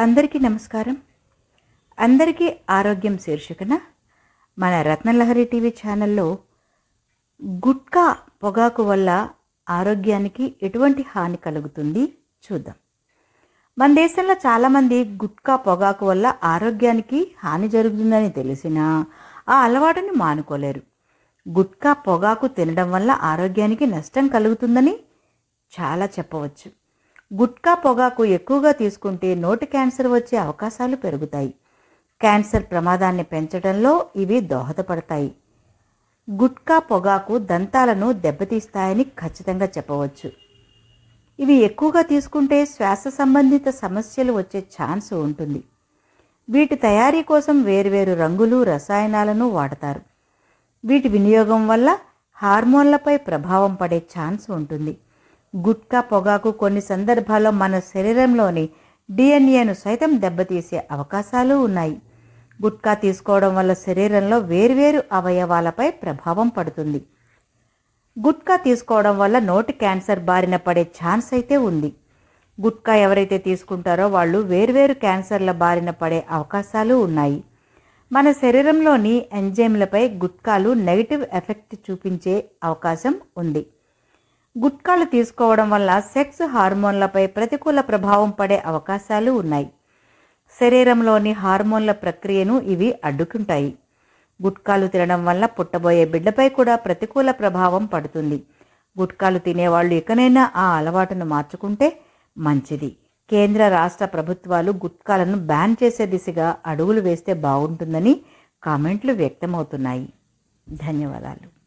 అందరికీ నమస్కారం. అందరికీ ఆరోగ్యం శీర్షికన మన రత్నలహరి టీవీ ఛానల్లో గుట్కా పొగాకు వల్ల ఆరోగ్యానికి ఎటువంటి హాని కలుగుతుంది చూద్దాం. మన దేశంలో చాలామంది గుట్కా పొగాకు వల్ల ఆరోగ్యానికి హాని జరుగుతుందని తెలిసినా ఆ అలవాటుని మానుకోలేరు. గుట్కా పొగాకు తినడం వల్ల ఆరోగ్యానికి నష్టం కలుగుతుందని చాలా చెప్పవచ్చు. గుట్కా పొగాకు ఎక్కువగా తీసుకుంటే నోటి క్యాన్సర్ వచ్చే అవకాశాలు పెరుగుతాయి. క్యాన్సర్ ప్రమాదాన్ని పెంచడంలో ఇవి దోహదపడతాయి. గుట్కా పొగాకు దంతాలను దెబ్బతీస్తాయని ఖచ్చితంగా చెప్పవచ్చు. ఇవి ఎక్కువగా తీసుకుంటే శ్వాస సంబంధిత సమస్యలు వచ్చే ఛాన్స్ ఉంటుంది. వీటి తయారీ కోసం వేర్వేరు రంగులు రసాయనాలను వాడతారు. వీటి వినియోగం వల్ల హార్మోన్లపై ప్రభావం పడే ఛాన్స్ ఉంటుంది. గుట్కా పొగాకు కొన్ని సందర్భాల్లో మన శరీరంలోని డిఎన్ఏను సైతం దెబ్బతీసే అవకాశాలు ఉన్నాయి. గుట్కా తీసుకోవడం వల్ల శరీరంలో వేర్వేరు అవయవాలపై ప్రభావం పడుతుంది. గుట్కా తీసుకోవడం వల్ల నోటి క్యాన్సర్ బారిన పడే ఛాన్స్ అయితే ఉంది. గుట్కా ఎవరైతే తీసుకుంటారో వాళ్ళు వేర్వేరు క్యాన్సర్ల బారిన పడే అవకాశాలు ఉన్నాయి. మన శరీరంలోని ఎంజైమ్లపై గుట్కాలు నెగిటివ్ ఎఫెక్ట్ చూపించే అవకాశం ఉంది. గుట్కాలు తీసుకోవడం వల్ల సెక్స్ హార్మోన్లపై ప్రతికూల ప్రభావం పడే అవకాశాలు ఉన్నాయి. శరీరంలోని హార్మోన్ల ప్రక్రియను ఇవి అడ్డుకుంటాయి. గుట్కాలు తినడం వల్ల పుట్టబోయే బిడ్డపై కూడా ప్రతికూల ప్రభావం పడుతుంది. గుట్కాలు తినేవాళ్ళు ఇకనైనా ఆ అలవాటును మార్చుకుంటే మంచిది. కేంద్ర రాష్ట్ర ప్రభుత్వాలు గుట్కాలను బ్యాన్ చేసే దిశగా అడుగులు వేస్తే బాగుంటుందని కామెంట్లు వ్యక్తమవుతున్నాయి. ధన్యవాదాలు.